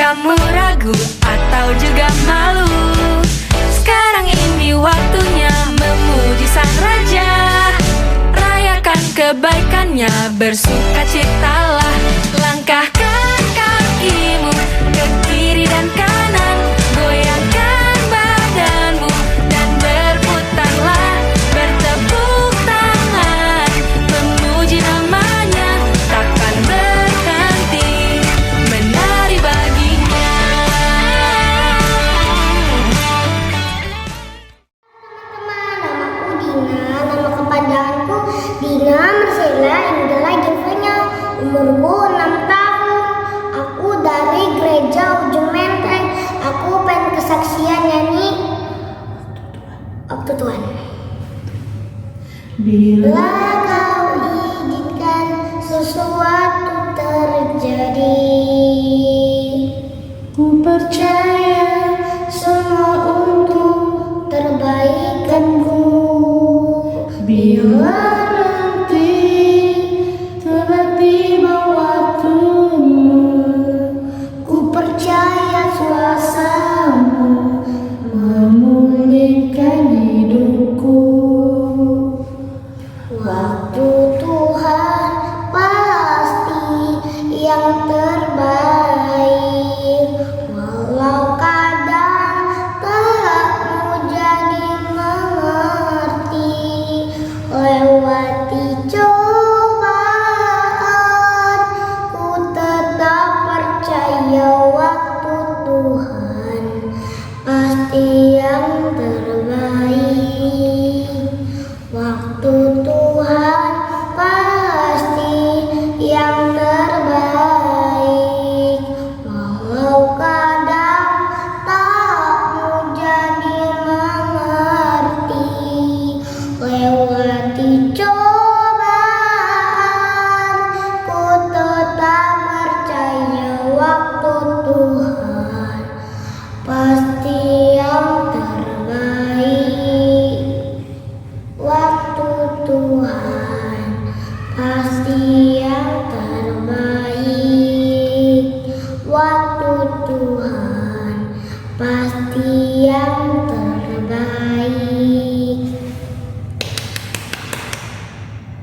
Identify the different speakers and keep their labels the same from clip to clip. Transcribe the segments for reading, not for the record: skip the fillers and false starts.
Speaker 1: kamu ragu atau juga malu? Sekarang ini waktunya memuji Sang Raja. Rayakan kebaikannya, bersukacitalah. Langkahkan kakimu ke kiri dan kanan, goyangkan badanmu dan berputarlah, bertepuk tangan, memuji namanya, takkan berhenti menari baginya.
Speaker 2: Teman-teman, namaku Dina, nama kepanjanganku Dina Marcella Indela Gevanya. Umurku 6 tahun. Aku dari gereja Ujung Menteng. Aku pengen kesaksian nyanyi Waktu Tuhan. Bila kau izinkan sesuatu terjadi, ku percaya semua untuk terbaikanku. Bila nanti tiba-tiba waktumu, ku percaya kuasamu memulihkan hidupku. Waktu Tuhan pasti yang terbaik, walau kadang tak mau jadi mengerti. Lewati cobaan, ku tetap percaya waktu Tuhan pasti yang terbaik. Waktu Tuhan pasti yang terbaik, walau kadang tak mau jadi mengerti. Lewati cobaan, ku tetap percaya waktu Tuhan pasti yang terbaik. Waktu Tuhan pasti yang terbaik. Waktu Tuhan pasti yang terbaik.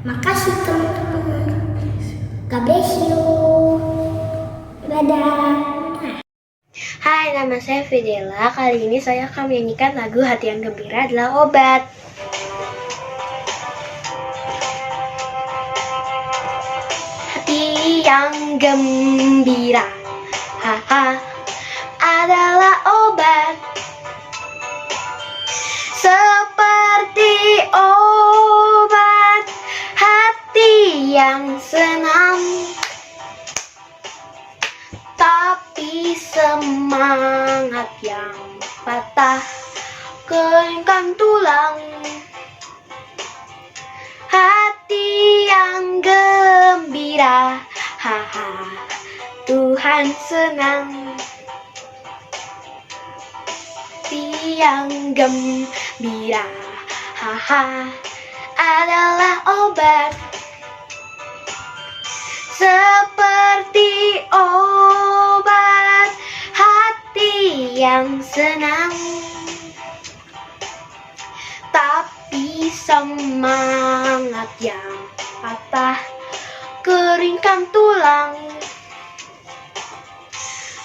Speaker 2: Makasih teman-teman. God bless you. Dadah. Hai, nama saya Fidela. Kali ini saya akan menyanyikan lagu Hati yang Gembira Adalah Obat. Hati yang gembira, haha, adalah obat. Seperti obat hati yang senang, tapi semangat yang patah keringkan tulang. Hati yang gembira, haha, Tuhan senang. Hati yang gembira, haha, adalah obat. Seperti obat hati yang senang, tapi semangat yang patah keringkan tulang.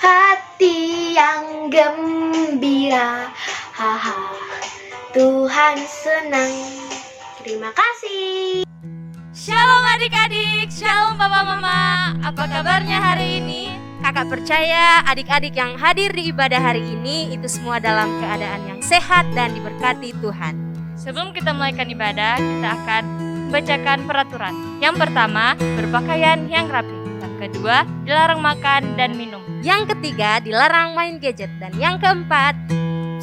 Speaker 2: Hati yang gembira, haha, Tuhan senang. Terima kasih.
Speaker 1: Shalom adik-adik, shalom papa mama. Apa kabarnya hari ini? Kakak percaya adik-adik yang hadir di ibadah hari ini itu semua dalam keadaan yang sehat dan diberkati Tuhan. Sebelum kita mulaikan ibadah, kita akan membacakan peraturan. Yang pertama, berpakaian yang rapi. Yang kedua, dilarang makan dan minum. Yang ketiga, dilarang main gadget. Dan yang keempat,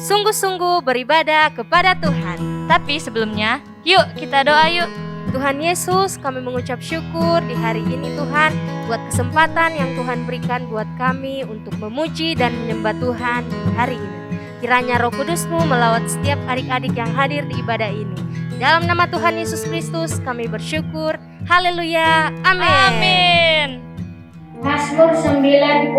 Speaker 1: sungguh-sungguh beribadah kepada Tuhan. Tapi sebelumnya, yuk kita doa yuk. Tuhan Yesus, kami mengucap syukur di hari ini Tuhan, buat kesempatan yang Tuhan berikan buat kami untuk memuji dan menyembah Tuhan hari ini. Kiranya Roh Kudus-Mu melawat setiap adik-adik yang hadir di ibadah ini. Dalam nama Tuhan Yesus Kristus kami bersyukur. Haleluya. Amin. Amin.
Speaker 3: Mazmur 91.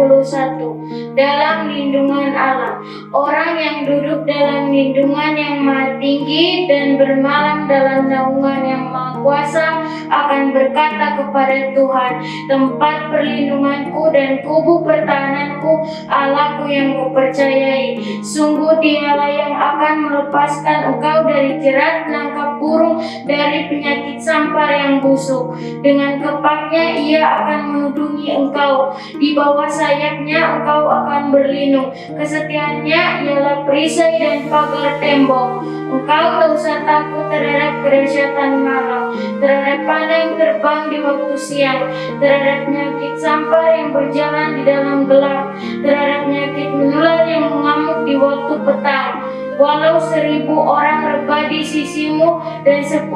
Speaker 3: Dalam lindungan Allah, orang yang duduk dalam lindungan yang Maha Tinggi dan bermalam dalam naungan yang Maha Kuasa akan berkata kepada Tuhan, tempat perlindunganku dan kubu pertahananku, Allahku yang kupercayai. Sungguh Dialah yang akan melepaskan engkau dari jerat nangkap burung, dari penyakit sampar yang busuk. Dengan kepaknya Ia akan melindungi engkau, di bawah sayapnya engkau akan berlindung. Kesetiaannya ialah perisai dan pagar tembok. Engkau tak usah takut terhadap kedahsyatan malam, terhadap panah yang terbang di waktu siang, terhadap penyakit sampar yang berjalan di dalam gelap, terhadap penyakit menular yang mengamuk di waktu petang. Walau 1.000 orang rebah di sisimu dan 10.000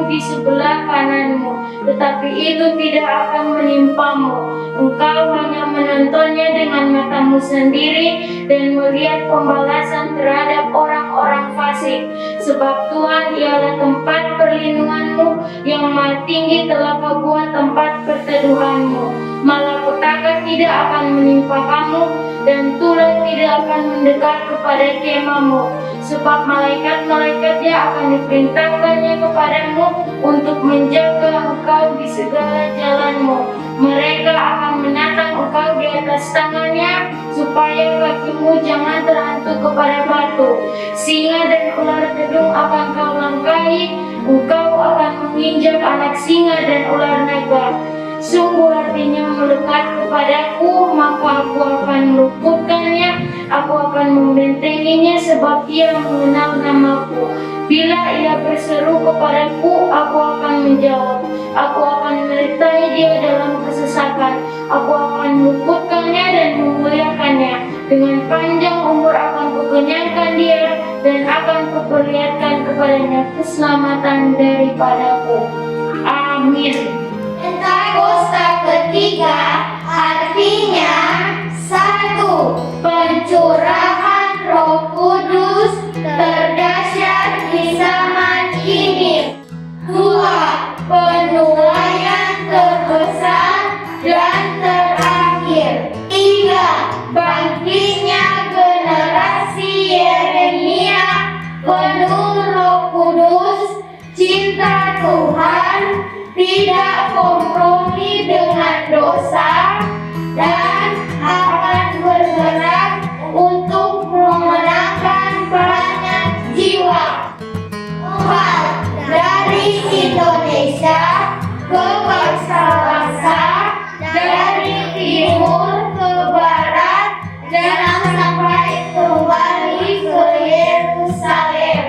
Speaker 3: di sebelah kananmu, tetapi itu tidak akan menimpamu. Engkau hanya menontonnya dengan matamu sendiri dan melihat pembalasan terhadap orang-orang fasik. Sebab Tuhan ialah tempat perlindunganmu, yang Maha Tinggi telah Kau buat tempat perteduhanmu. Malapetaka tidak akan menimpa kamu, dan tulah tidak akan mendekat kepada kemahmu. Sebab malaikat-malaikatnya akan diperintahkannya kepadamu untuk menjaga engkau di segala jalanmu. Mereka akan menatang engkau di atas tangannya, supaya kakimu jangan terhantuk kepada batu. Singa dan ular gedung akan kau langkahi, engkau akan menginjak anak singa dan ular naga. Sungguh hatinya melekat kepadaku, maka aku akan meluputkannya, aku akan membentenginya, sebab ia mengenal namaku. Bila ia berseru kepadaku, aku akan menjawab. Aku akan menyertai dia dalam kesesakan. Aku akan meluputkannya dan memuliakannya. Dengan panjang umur akan kukenyangkan dia, dan akan kuperlihatkan kepadanya keselamatan daripadaku. Amin.
Speaker 2: Pentakosta ketiga artinya 1. Pencurahan Roh Kudus terdahsyat di zaman ini. 2. Penuaian terbesar dan terakhir. 3. Bangkitnya generasi Yeremia penuh Roh Kudus, cinta Tuhan, tidak kompromi dengan dosa, dan akan bergerak untuk memenangkan banyak jiwa. 4. Dari Indonesia ke bangsa-bangsa, dari timur ke barat, dan sampai kembali ke Yerusalem.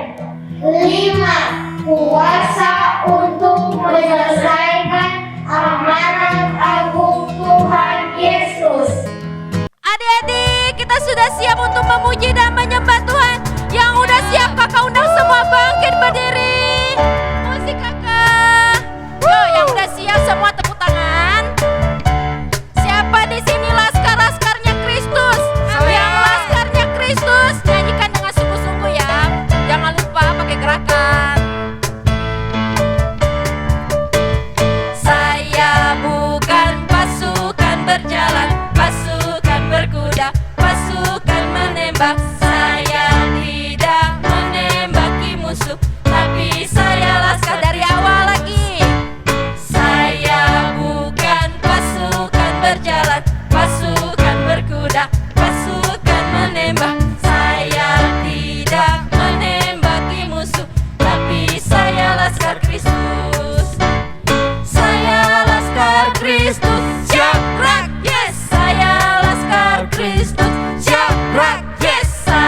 Speaker 2: 5. Kuasa untuk menyelesaikan amanat agung Tuhan Yesus.
Speaker 1: Adik-adik, kita sudah siap untuk memuji dan menyembah Tuhan. Yang udah siap, kakak undang semua bangkit berdiri. Musik kakak. Yo, yang udah siap semua tepuk tangan. Siapa di sini laskar-laskarnya Kristus? Yang laskarnya Kristus, nyanyikan dengan sungguh-sungguh ya. Jangan lupa pakai gerakan. Berjalan, pasukan berkuda, pasukan menembak. Saya tidak menembaki musuh, tapi saya laskar. Dari awal lagi. Saya bukan pasukan berjalan, pasukan berkuda, pasukan menembak. Saya tidak menembaki musuh, tapi saya laskar Kristus. Saya laskar Kristus. Jakrak, yes, saya laskar Kristus. Jakrak, yes, saya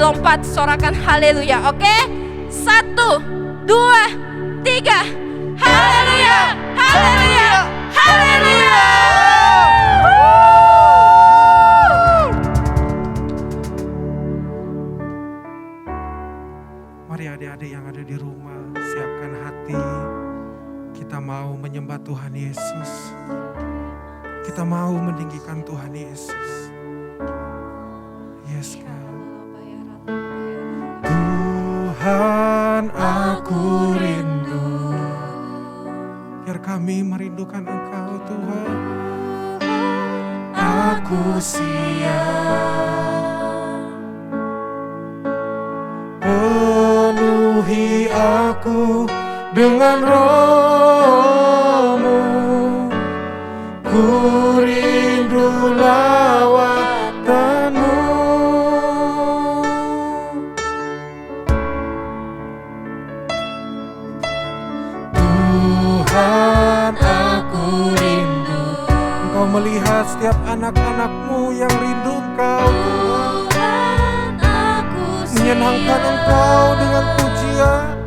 Speaker 1: lompat, sorakan haleluya. Oke? 1, 2, 3. Haleluya, haleluya, haleluya.
Speaker 4: Mari adik-adik yang ada di rumah, siapkan hati. Kita mau menyembah Tuhan Yesus. Kita mau meninggikan Tuhan Yesus. Yes, God. Tuhan, aku rindu. Biar kami merindukan Engkau, Tuhan. Aku siap. Penuhi aku dengan Roh-Mu. Ku rindu lawatan-Mu. Tuhan, aku rindu. Engkau melihat setiap anak-anak-Mu yang rindu Engkau, Tuhan. Menyenangkan Engkau dengan pujian.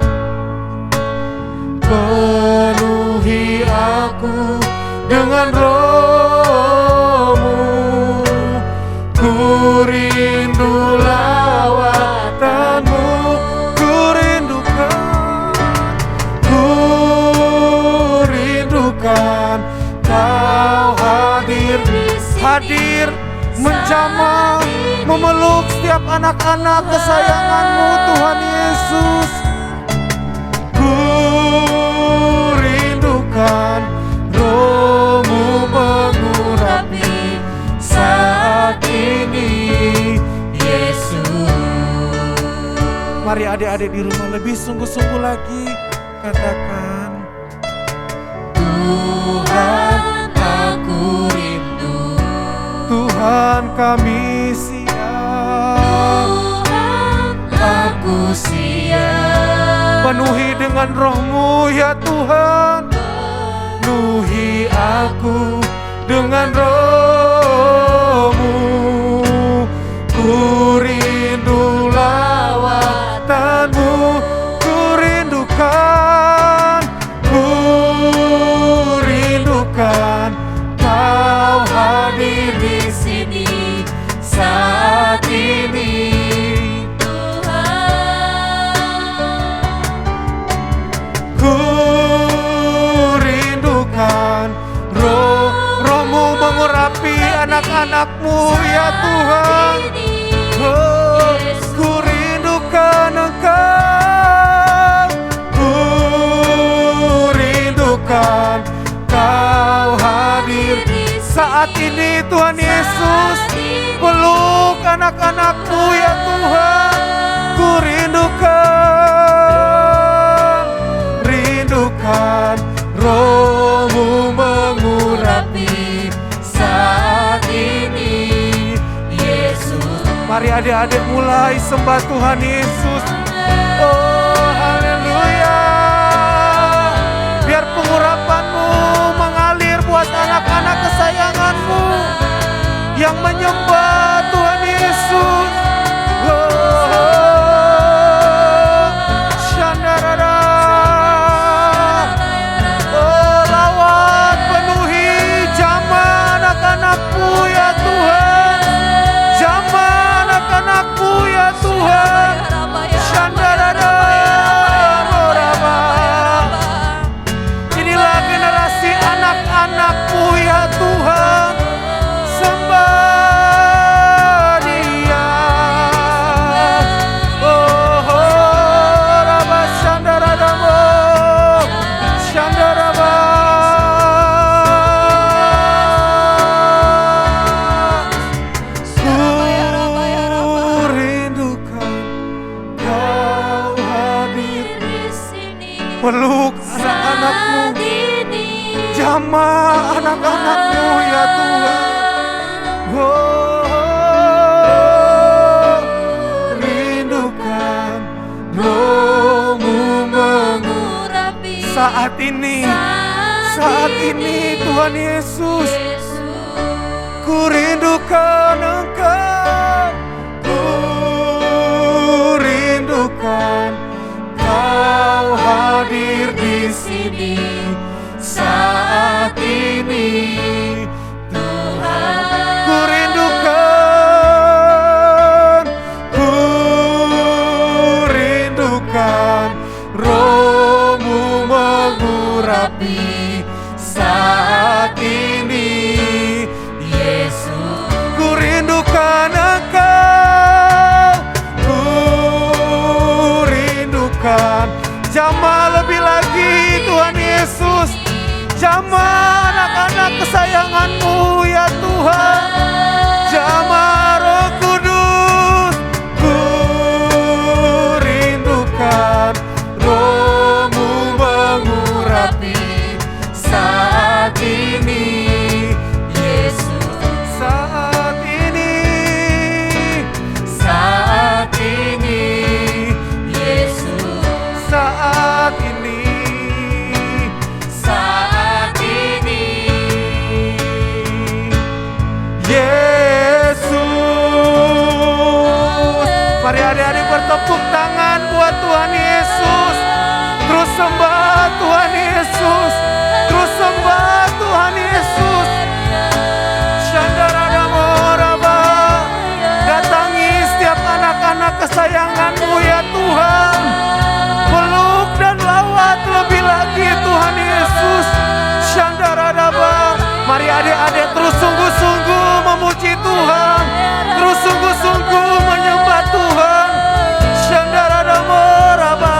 Speaker 4: Penuhi aku dengan Roh-Mu. Ku rindu lawatan-Mu. Ku rindukan Kau hadir menjamah, memeluk setiap anak-anak kesayangan-Mu, Tuhan Yesus. Ku rindukan Roh-Mu mengurapi saat ini, Yesus. Mari adik-adik di rumah lebih sungguh-sungguh lagi katakan, Tuhan, aku rindu. Tuhan, kami siap. Aku siap. Penuhi dengan Roh-Mu ya Tuhan. Penuhi aku dengan Roh-Mu. Ku rindu lawatan-Mu. Ku rindukan Kau hadir di sini saat ini, Tuhan. Ku rindukan Roh-Mu mengurapi anak-anak-Mu ya Tuhan. Oh, ku rindukan Engkau. Ku rindukan Kau hadir saat ini Tuhan Yesus. Peluk anak-anak-Mu ya Tuhan. Ku rindukan Roh-Mu mengurapi saat ini, Yesus. Mari adik-adik mulai sembah Tuhan Yesus. Oh haleluya. Biar pengurapan-Mu mengalir buat anak-anak kesayangan-Mu yang menyembah Tuhan Yesus. Shandarada. Oh, lawat penuhi jamah anak-anak-Mu ya Tuhan. Jamah anak-anak-Mu ya Tuhan. Shandarada. Inilah generasi anak-anak-Mu ya Tuhan. Sembah Dia. Oh, Rabba Shandaradamo. Shandaraba. Ku rindukan Kau hadir di sini. Peluk anak-anak-Mu. Jamah anak-anak-Mu ya Tuhan. Oh, rindukan Roh-Mu mengurapi saat ini Tuhan Yesus. Ku rindukan Engkau. Ku ini, saat ini Tuhan. Ku rindukan Roh-Mu mengurapi saat ini, Yesus. Ku rindukan Engkau, ku rindukan jamah lebih lagi Tuhan Yesus, jamah anak-anak kesayangan-Mu ya Tuhan, jamah Roh Kudus. Ku rindukan Roh-Mu mengurapi saat ini, Yesus. Saat ini, Yesus. Saat ini, Yesus. Mari adik-adik bertepuk tangan buat Tuhan Yesus. Terus sembah Tuhan Yesus. Terus sembah Tuhan Yesus. Shandaradamoraba. Datangi setiap anak-anak kesayangan-Mu ya Tuhan. Peluk dan lawat lebih lagi Tuhan Yesus. Shandaradaba. Mari adik-adik terus sungguh-sungguh memuji Tuhan. Terus sungguh-sungguh menyembah Tuhan. Shandaradamoraba.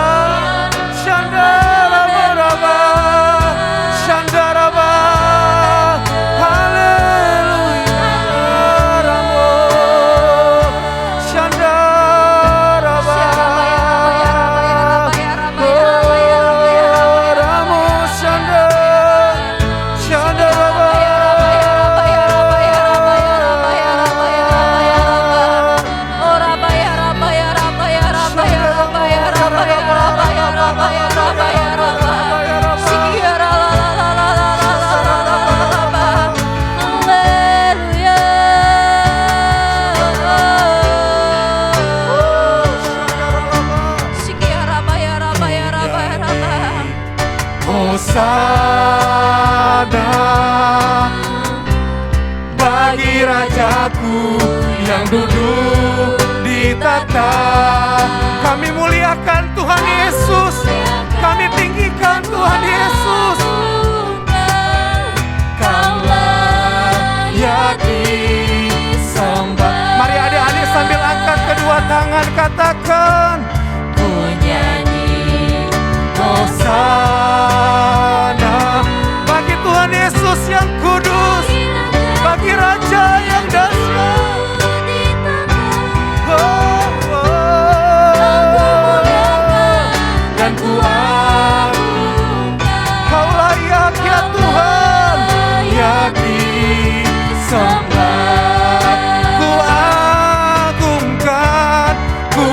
Speaker 4: Shandaradamoraba. Shandaraba. Haleluya. Ramo. Shandaraba. Ramo. Shandaraba. Hosana bagi Rajaku yang duduk di tahta. Kami muliakan Tuhan Yesus, kami tinggikan Tuhan Yesus. Kau layak disembah. Mari adik-adik sambil angkat kedua tangan katakan, ku nyanyi Hosana bagi Tuhan Yesus yang kudus, bagi Raja yang dahsyat. Dan ku Kau layak ya Tuhan, layak disembah. Ku agungkan, ku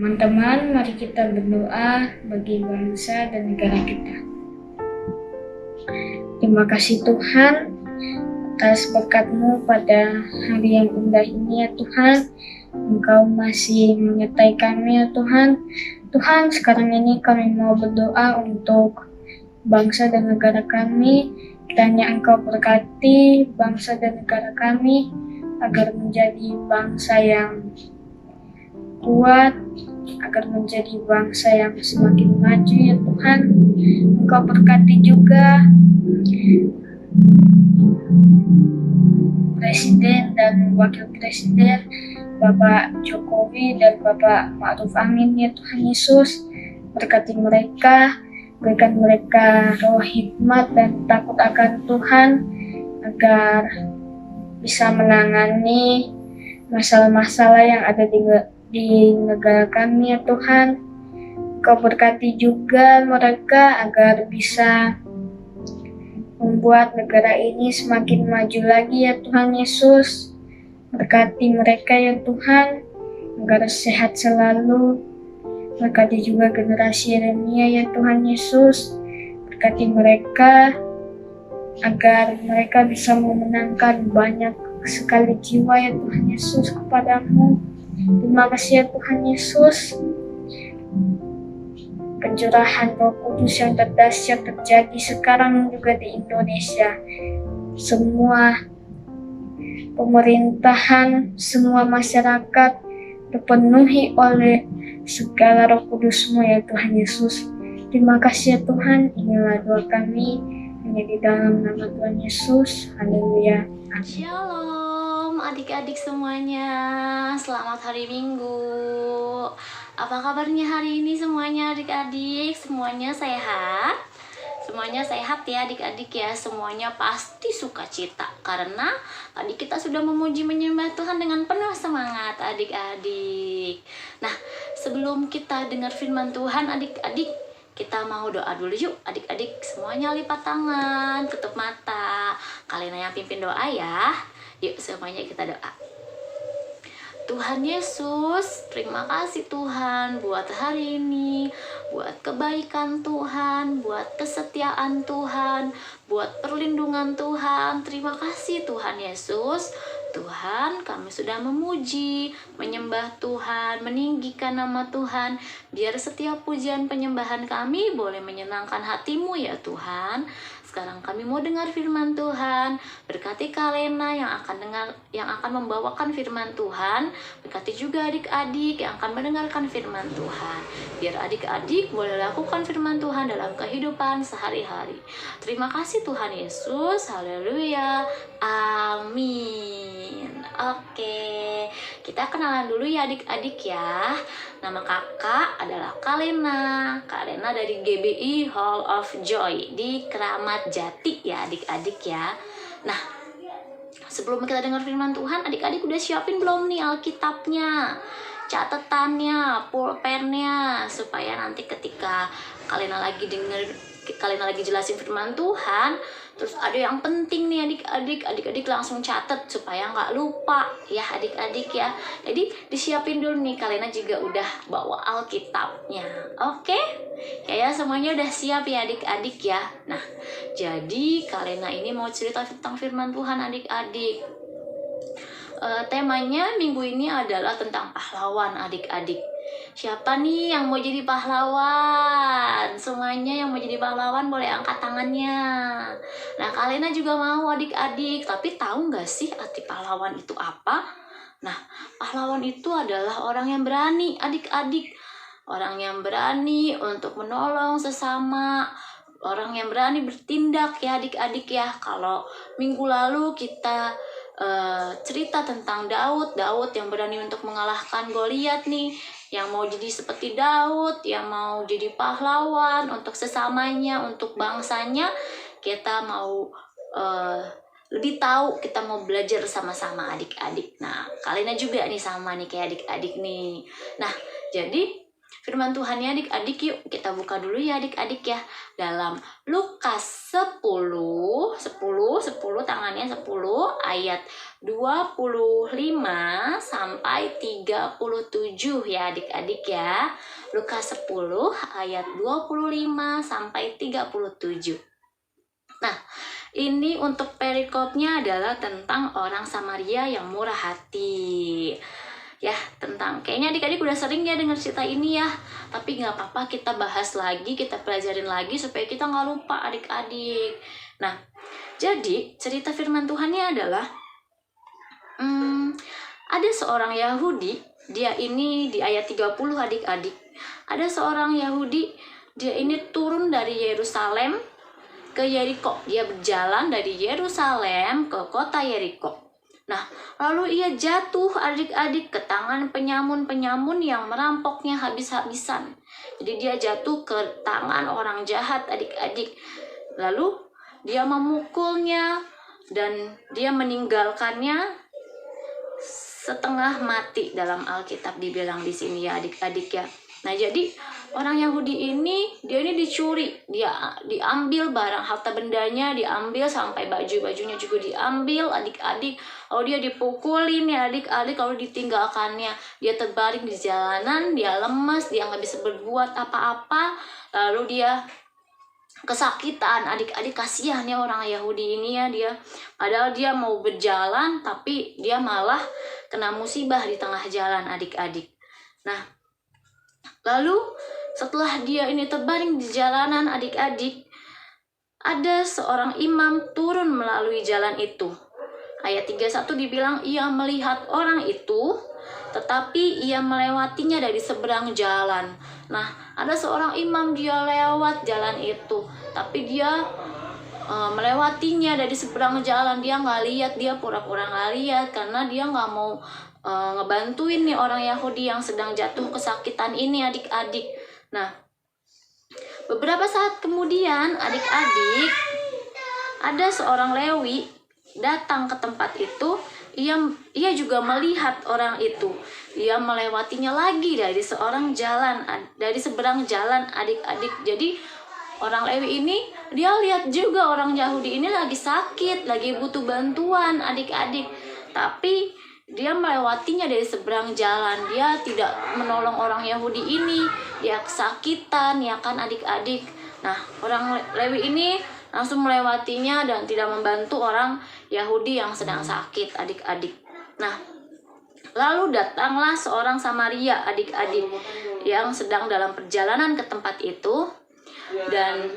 Speaker 3: Teman-teman, mari kita berdoa bagi bangsa dan negara kita. Terima kasih Tuhan atas berkat-Mu pada hari yang indah ini ya Tuhan. Engkau masih menyertai kami ya Tuhan. Tuhan, sekarang ini kami mau berdoa untuk bangsa dan negara kami. Kiranya Engkau berkati bangsa dan negara kami agar menjadi bangsa yang kuat, agar menjadi bangsa yang semakin maju ya Tuhan. Engkau berkati juga Presiden dan Wakil Presiden Bapak Jokowi dan Bapak Ma'ruf Amin ya Tuhan Yesus. Berkati mereka, berikan mereka roh hikmat dan takut akan Tuhan agar bisa menangani masalah-masalah yang ada di negara kami ya Tuhan. Kau berkati juga mereka agar bisa membuat negara ini semakin maju lagi ya Tuhan Yesus. Berkati mereka ya Tuhan agar sehat selalu. Berkati juga generasi Yeremia ya Tuhan Yesus. Berkati mereka agar mereka bisa memenangkan banyak sekali jiwa ya Tuhan Yesus kepadamu. Terima kasih ya Tuhan Yesus. Pencurahan Roh Kudus yang terdahsyat terjadi sekarang juga di Indonesia. Semua pemerintahan, semua masyarakat terpenuhi oleh segala Roh Kudus-Mu ya Tuhan Yesus. Terima kasih ya Tuhan, inilah doa kami menjadi dalam nama Tuhan Yesus. Haleluya.
Speaker 5: Shalom adik-adik semuanya, selamat hari Minggu. Apa kabarnya hari ini semuanya adik-adik? Semuanya sehat? Semuanya sehat ya adik-adik ya, semuanya pasti sukacita karena tadi kita sudah memuji menyembah Tuhan dengan penuh semangat adik-adik. Nah, sebelum kita dengar firman Tuhan adik-adik, kita mau doa dulu yuk adik-adik. Semuanya lipat tangan, tutup mata. Kalian yang pimpin doa ya. Yuk semuanya kita doa. Tuhan Yesus, terima kasih Tuhan buat hari ini, buat kebaikan Tuhan, buat kesetiaan Tuhan, buat perlindungan Tuhan. Terima kasih Tuhan Yesus. Tuhan, kami sudah memuji, menyembah Tuhan, meninggikan nama Tuhan. Biar setiap pujian penyembahan kami boleh menyenangkan hati-Mu ya Tuhan. Sekarang kami mau dengar firman Tuhan. Berkati Kalena yang akan membawakan firman Tuhan. Berkati juga adik-adik yang akan mendengarkan firman Tuhan. Biar adik-adik boleh lakukan firman Tuhan dalam kehidupan sehari-hari. Terima kasih Tuhan Yesus. Haleluya. Amin. Oke, kita kenalan dulu ya adik-adik ya. Nama kakak adalah Kalena. Kalena dari GBI Hall of Joy di Keramat Jati ya adik-adik ya. Nah, sebelum kita dengar firman Tuhan, adik-adik udah siapin belum nih Alkitabnya, catatannya, pulpennya, supaya nanti ketika Kalena lagi jelasin firman Tuhan, terus ada yang penting nih adik-adik langsung catat supaya nggak lupa ya adik-adik ya. Jadi disiapin dulu nih, Kalena juga udah bawa Alkitabnya. Oke? Ya semuanya udah siap ya adik-adik ya. Nah, jadi Kalena ini mau cerita tentang firman Tuhan adik-adik. Temanya minggu ini adalah tentang pahlawan adik-adik. Siapa nih yang mau jadi pahlawan? Semuanya yang mau jadi pahlawan boleh angkat tangannya. Nah, Kalena juga mau adik-adik. Tapi tahu nggak sih arti pahlawan itu apa? Nah, pahlawan itu adalah orang yang berani adik-adik. Orang yang berani untuk menolong sesama. Orang yang berani bertindak ya adik-adik ya. Kalau minggu lalu kita cerita tentang Daud yang berani untuk mengalahkan Goliat nih, yang mau jadi seperti Daud, yang mau jadi pahlawan untuk sesamanya, untuk bangsanya. Kita mau lebih tahu, kita mau belajar sama-sama adik-adik. Nah, Kalena juga nih sama nih kayak adik-adik nih. Nah, jadi firman Tuhannya adik-adik, yuk kita buka dulu ya adik-adik ya. Dalam Lukas 10 tangannya 10 ayat 25 sampai 37 ya adik-adik ya. Lukas 10 ayat 25 sampai 37. Nah, ini untuk perikopnya adalah tentang orang Samaria yang murah hati. Ya, tentang kayaknya adik-adik udah sering ya dengar cerita ini ya. Tapi nggak apa-apa, kita bahas lagi, kita pelajarin lagi supaya kita nggak lupa adik-adik. Nah, jadi cerita firman Tuhannya adalah ada seorang Yahudi, dia ini di ayat 30 adik-adik. Ada seorang Yahudi, dia ini turun dari Yerusalem ke Yeriko. Dia berjalan dari Yerusalem ke kota Yeriko. Nah, lalu ia jatuh adik-adik ke tangan penyamun-penyamun yang merampoknya habis-habisan. Jadi dia jatuh ke tangan orang jahat adik-adik. Lalu dia memukulnya dan dia meninggalkannya setengah mati. Dalam Alkitab dibilang di sini ya adik-adik ya. Nah, jadi orang Yahudi ini, dia ini dicuri, dia diambil barang harta bendanya, diambil sampai baju-bajunya juga diambil adik-adik. Lalu dia dipukulin ya adik-adik, lalu ditinggalkannya. Dia terbaring di jalanan, dia lemas, dia nggak bisa berbuat apa-apa. Lalu dia kesakitan adik-adik, kasihan ya orang Yahudi ini ya. Dia padahal dia mau berjalan, tapi dia malah kena musibah di tengah jalan adik-adik. Nah, lalu setelah dia ini terbaring di jalanan adik-adik, ada seorang imam turun melalui jalan itu. Ayat 31 dibilang ia melihat orang itu, tetapi ia melewatinya dari seberang jalan. Nah, ada seorang imam, dia lewat jalan itu, tapi dia melewatinya dari seberang jalan. Dia nggak lihat, dia pura-pura nggak lihat karena dia nggak mau ngebantuin nih orang Yahudi yang sedang jatuh kesakitan ini adik-adik. Nah, beberapa saat kemudian adik-adik, ada seorang Lewi datang ke tempat itu. Ia juga melihat orang itu. Ia melewatinya lagi dari seberang jalan adik-adik. Jadi orang Lewi ini, dia lihat juga orang Yahudi ini lagi sakit, lagi butuh bantuan adik-adik. Tapi dia melewatinya dari seberang jalan. Dia tidak menolong orang Yahudi ini. Dia kesakitan ya kan adik-adik. Nah, orang Lewi ini langsung melewatinya dan tidak membantu orang Yahudi yang sedang sakit adik-adik. Nah, lalu datanglah seorang Samaria adik-adik yang sedang dalam perjalanan ke tempat itu. Dan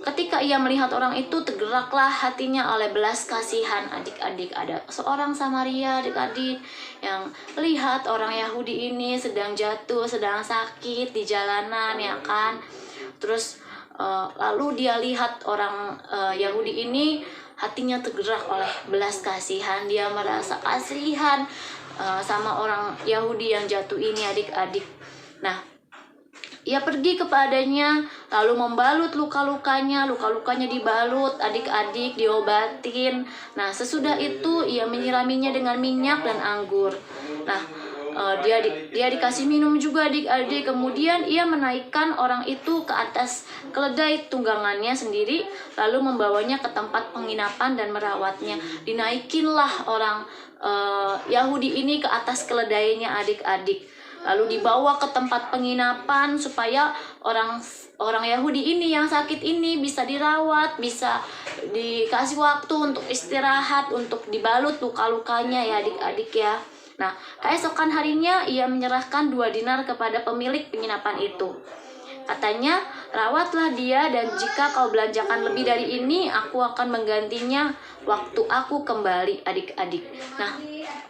Speaker 5: ketika ia melihat orang itu, tergeraklah hatinya oleh belas kasihan adik-adik. Ada seorang Samaria adik-adik yang melihat orang Yahudi ini sedang jatuh, sedang sakit di jalanan ya kan. Terus lalu dia lihat orang Yahudi ini, hatinya tergerak oleh belas kasihan. Dia merasa kasihan sama orang Yahudi yang jatuh ini adik-adik. Nah, ia pergi kepadanya, lalu membalut luka-lukanya dibalut adik-adik, diobatin. Nah, sesudah itu ia menyiraminya dengan minyak dan anggur. Nah, dia dikasih minum juga adik-adik. Kemudian ia menaikkan orang itu ke atas keledai tunggangannya sendiri, lalu membawanya ke tempat penginapan dan merawatnya. Dinaikinlah orang Yahudi ini ke atas keledainya adik-adik, lalu dibawa ke tempat penginapan supaya orang Yahudi ini yang sakit ini bisa dirawat, bisa dikasih waktu untuk istirahat, untuk dibalut luka-lukanya ya adik-adik ya. Nah, keesokan harinya ia menyerahkan 2 dinar kepada pemilik penginapan itu. Katanya, rawatlah dia, dan jika kau belanjakan lebih dari ini, aku akan menggantinya waktu aku kembali adik-adik. Nah,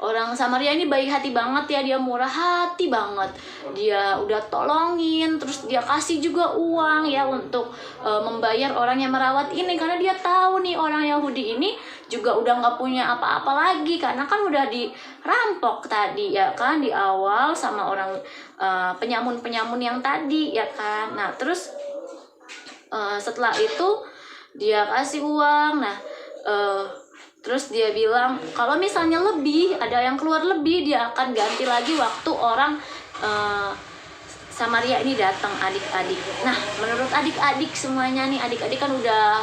Speaker 5: orang Samaria ini baik hati banget ya, dia murah hati banget. Dia udah tolongin, terus dia kasih juga uang ya untuk membayar orang yang merawat ini, karena dia tahu nih orang Yahudi ini juga udah nggak punya apa-apa lagi, karena kan udah dirampok tadi ya kan di awal sama orang penyamun-penyamun yang tadi ya kan. Nah, terus setelah itu dia kasih uang. Nah, terus dia bilang kalau misalnya lebih, ada yang keluar lebih, dia akan ganti lagi waktu orang Samaria ini datang adik-adik. Nah, menurut adik-adik semuanya nih, adik-adik kan udah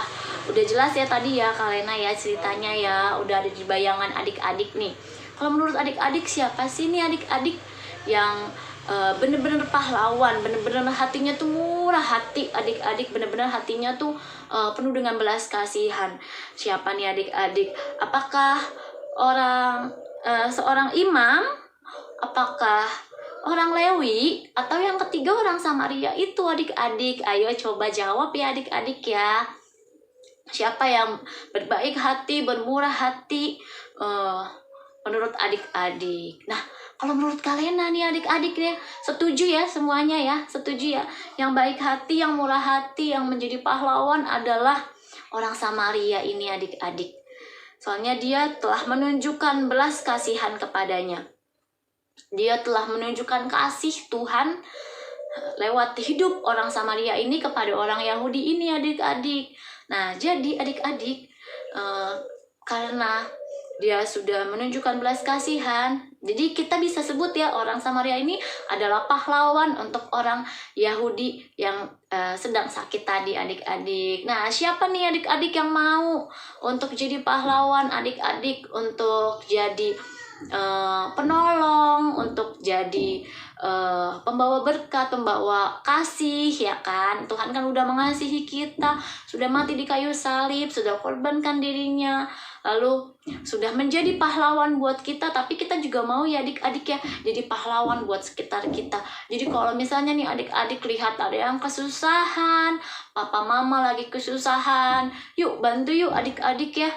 Speaker 5: jelas ya tadi ya Kalena ya ceritanya ya, udah ada di bayangan adik-adik nih. Kalau menurut adik-adik siapa sih nih adik-adik yang bener-bener pahlawan, bener-bener hatinya tuh murah hati, adik-adik bener-bener hatinya tuh penuh dengan belas kasihan? Siapa nih adik-adik? Apakah seorang imam? Apakah orang Lewi? Atau yang ketiga orang Samaria itu adik-adik? Ayo coba jawab ya adik-adik ya. Siapa yang berbaik hati, bermurah hati menurut adik-adik? Nah, kalau menurut kalian nih adik-adik nih, setuju ya semuanya ya? Setuju ya? Yang baik hati, yang murah hati, yang menjadi pahlawan adalah orang Samaria ini adik-adik. Soalnya dia telah menunjukkan belas kasihan kepadanya. Dia telah menunjukkan kasih Tuhan lewat hidup orang Samaria ini kepada orang Yahudi ini adik-adik. Nah, jadi adik-adik karena dia sudah menunjukkan belas kasihan, jadi kita bisa sebut ya orang Samaria ini adalah pahlawan untuk orang Yahudi yang sedang sakit tadi adik-adik. Nah, siapa nih adik-adik yang mau untuk jadi pahlawan adik-adik, untuk jadi penolong, untuk jadi pembawa berkat, pembawa kasih ya kan? Tuhan kan udah mengasihi kita, sudah mati di kayu salib, sudah korbankan dirinya, lalu sudah menjadi pahlawan buat kita. Tapi kita juga mau ya adik-adik ya jadi pahlawan buat sekitar kita. Jadi kalau misalnya nih adik-adik lihat ada yang kesusahan, papa mama lagi kesusahan, yuk bantu yuk adik-adik ya.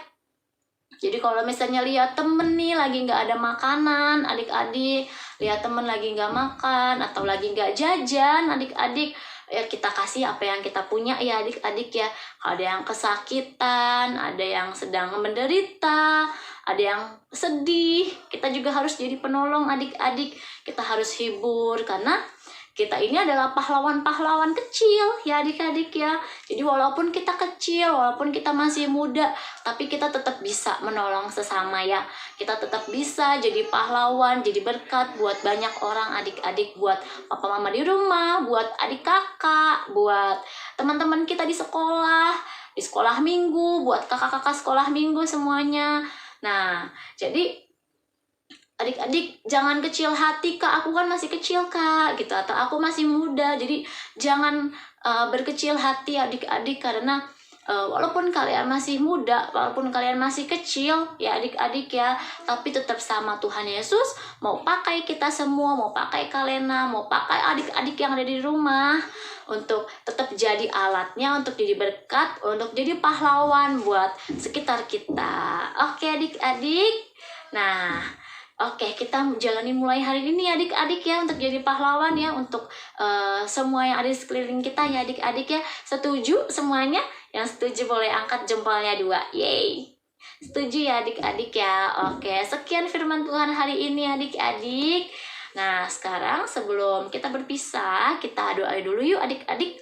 Speaker 5: Jadi kalau misalnya lihat temen nih lagi nggak ada makanan, adik-adik, lihat temen lagi nggak makan atau lagi nggak jajan, adik-adik, ya kita kasih apa yang kita punya ya adik-adik ya. Ada yang kesakitan, ada yang sedang menderita, ada yang sedih, kita juga harus jadi penolong adik-adik. Kita harus hibur karena kita ini adalah pahlawan-pahlawan kecil ya adik-adik ya. Jadi walaupun kita kecil, walaupun kita masih muda, tapi kita tetap bisa menolong sesama ya. Kita tetap bisa jadi pahlawan, jadi berkat buat banyak orang adik-adik, buat papa mama di rumah, buat adik kakak, buat teman-teman kita di sekolah minggu, buat kakak-kakak sekolah minggu semuanya. Nah, jadi adik-adik jangan kecil hati, kak aku kan masih kecil kak gitu, atau aku masih muda. Jadi jangan berkecil hati adik-adik, karena walaupun kalian masih muda, walaupun kalian masih kecil ya adik-adik ya, tapi tetap sama Tuhan Yesus mau pakai kita semua, mau pakai Kalena, mau pakai adik-adik yang ada di rumah untuk tetap jadi alatnya, untuk jadi berkat, untuk jadi pahlawan buat sekitar kita. Oke adik-adik, nah oke, kita jalani mulai hari ini adik-adik ya untuk jadi pahlawan ya, untuk semua yang ada di sekeliling kita ya adik-adik ya. Setuju semuanya? Yang setuju boleh angkat jempolnya 2. Yeay. Setuju ya adik-adik ya. Oke, sekian firman Tuhan hari ini adik-adik. Nah, sekarang sebelum kita berpisah, kita doa dulu yuk adik-adik.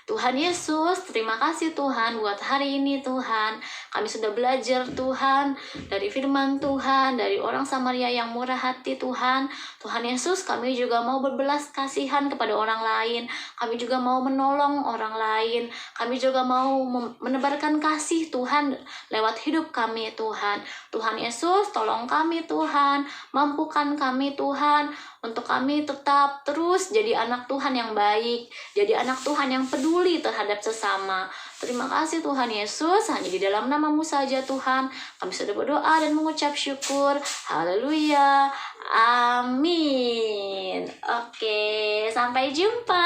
Speaker 5: Tuhan Yesus, terima kasih Tuhan buat hari ini Tuhan. Kami sudah belajar Tuhan dari firman Tuhan, dari orang Samaria yang murah hati Tuhan. Tuhan Yesus, kami juga mau berbelas kasihan kepada orang lain. Kami juga mau menolong orang lain. Kami juga mau menebarkan kasih Tuhan lewat hidup kami Tuhan. Tuhan Yesus, tolong kami Tuhan, mampukan kami Tuhan, untuk kami tetap terus jadi anak Tuhan yang baik, jadi anak Tuhan yang peduli terhadap sesama. Terima kasih Tuhan Yesus, hanya di dalam nama-Mu saja Tuhan kami sudah berdoa dan mengucap syukur. Haleluya, amin. Oke, sampai jumpa.